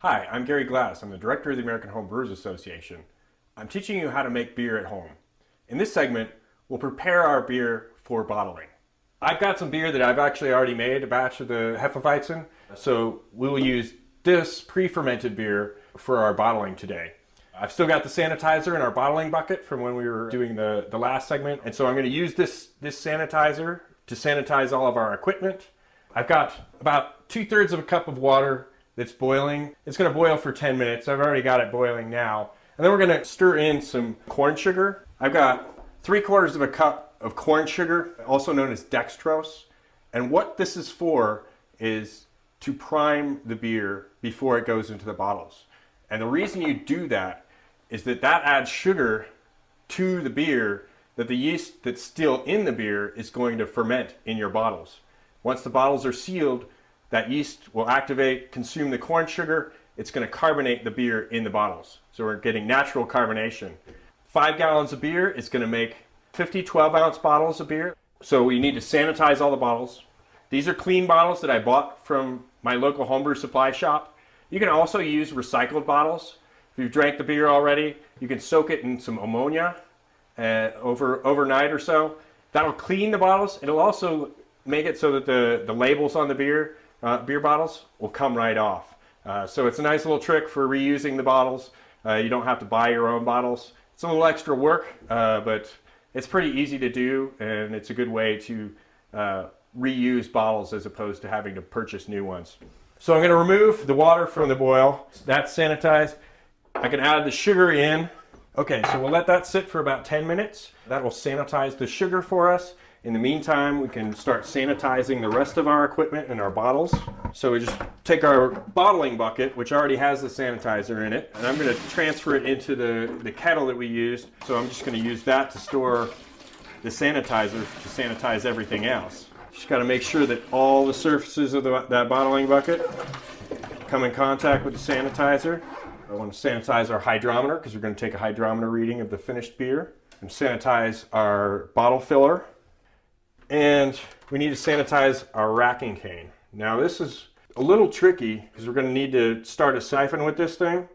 Hi, I'm Gary Glass. I'm the director of the American Homebrewers Association. I'm teaching you how to make beer at home. In this segment, we'll prepare our beer for bottling. I've got some beer that I've actually already made, a batch of the Hefeweizen, so we will use this pre-fermented beer for our bottling today. I've still got the sanitizer in our bottling bucket from when we were doing the last segment, and so I'm going to use this sanitizer to sanitize all of our equipment. I've got about 2/3 of a cup of water that's boiling. It's going to boil for 10 minutes. I've already got it boiling now. And then we're going to stir in some corn sugar. I've got 3/4 of a cup of corn sugar, also known as dextrose. And what this is for is to prime the beer before it goes into the bottles. And the reason you do that is that adds sugar to the beer that the yeast that's still in the beer is going to ferment in your bottles. Once the bottles are sealed, that yeast will activate, consume the corn sugar. It's going to carbonate the beer in the bottles. So we're getting natural carbonation. 5 gallons of beer is going to make 50 12-ounce bottles of beer. So we need to sanitize all the bottles. These are clean bottles that I bought from my local homebrew supply shop. You can also use recycled bottles. If you've drank the beer already, you can soak it in some ammonia overnight or so. That'll clean the bottles. It'll also make it so that the labels on the beer bottles will come right off. So it's a nice little trick for reusing the bottles. You don't have to buy your own bottles. It's a little extra work, but it's pretty easy to do, and it's a good way to reuse bottles as opposed to having to purchase new ones. So I'm going to remove the water from the boil. That's sanitized. I can add the sugar in. Okay, so we'll let that sit for about 10 minutes. That will sanitize the sugar for us. In the meantime, we can start sanitizing the rest of our equipment and our bottles. So we just take our bottling bucket, which already has the sanitizer in it, and I'm going to transfer it into the kettle that we used. So I'm just going to use that to store the sanitizer to sanitize everything else. Just got to make sure that all the surfaces of that bottling bucket come in contact with the sanitizer. I want to sanitize our hydrometer because we're going to take a hydrometer reading of the finished beer. And sanitize our bottle filler. And we need to sanitize our racking cane. Now this is a little tricky because we're going to need to start a siphon with this thing.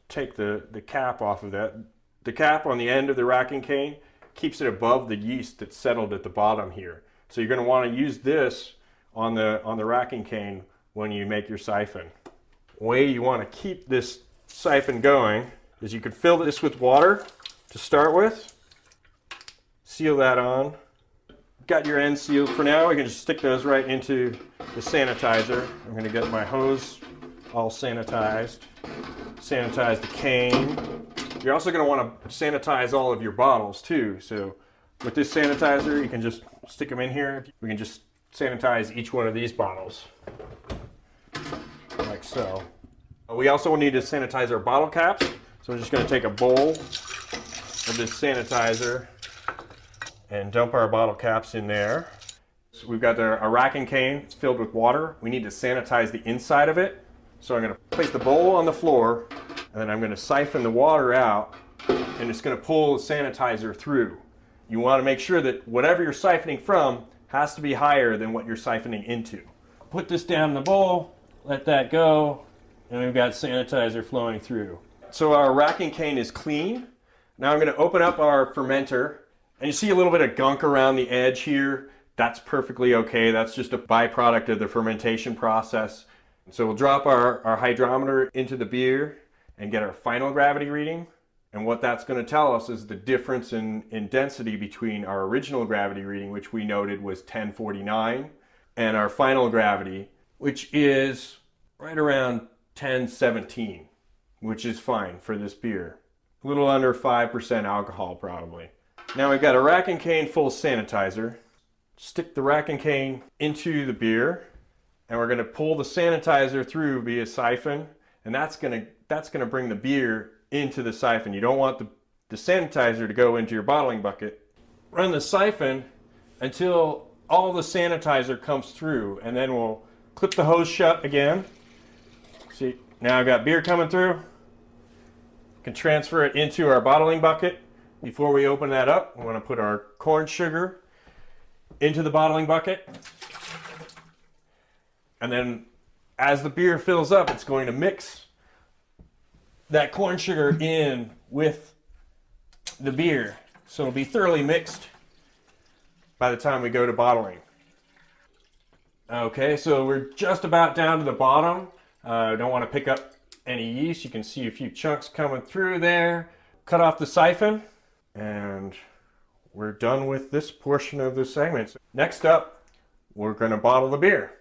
Take the cap off of that. The cap on the end of the racking cane keeps it above the yeast that's settled at the bottom here. So you're going to want to use this on the racking cane when you make your siphon. The way you want to keep this siphon going is you could fill this with water to start with. Seal that on. Got your ends sealed for now. We can just stick those right into the sanitizer. I'm going to get my hose all sanitized. Sanitize the cane. You're also going to want to sanitize all of your bottles too. So with this sanitizer, you can just stick them in here. We can just sanitize each one of these bottles like so. We also need to sanitize our bottle caps. So I'm just going to take a bowl of this sanitizer and dump our bottle caps in there. So we've got our racking cane. It's filled with water. We need to sanitize the inside of it. So I'm going to place the bowl on the floor, and then I'm going to siphon the water out, and it's going to pull the sanitizer through. You want to make sure that whatever you're siphoning from has to be higher than what you're siphoning into. Put this down in the bowl, let that go, and we've got sanitizer flowing through. So our racking cane is clean. Now I'm going to open up our fermenter. And you see a little bit of gunk around the edge here. That's perfectly okay. That's just a byproduct of the fermentation process. So we'll drop our hydrometer into the beer and get our final gravity reading. And what that's going to tell us is the difference in density between our original gravity reading, which we noted was 1049, and our final gravity, which is right around 1017, which is fine for this beer. A little under 5% alcohol probably. Now we've got a racking cane full of sanitizer. Stick the racking cane into the beer, and we're going to pull the sanitizer through via siphon, and that's going to bring the beer into the siphon. You don't want the sanitizer to go into your bottling bucket. Run the siphon until all the sanitizer comes through, and then we'll clip the hose shut again. See, now I've got beer coming through. We can transfer it into our bottling bucket. Before we open that up, we want to put our corn sugar into the bottling bucket. And then as the beer fills up, it's going to mix that corn sugar in with the beer, so it'll be thoroughly mixed by the time we go to bottling. Okay, so we're just about down to the bottom. Don't want to pick up any yeast. You can see a few chunks coming through there. Cut off the siphon, and we're done with this portion of the segment. Next up, we're going to bottle the beer.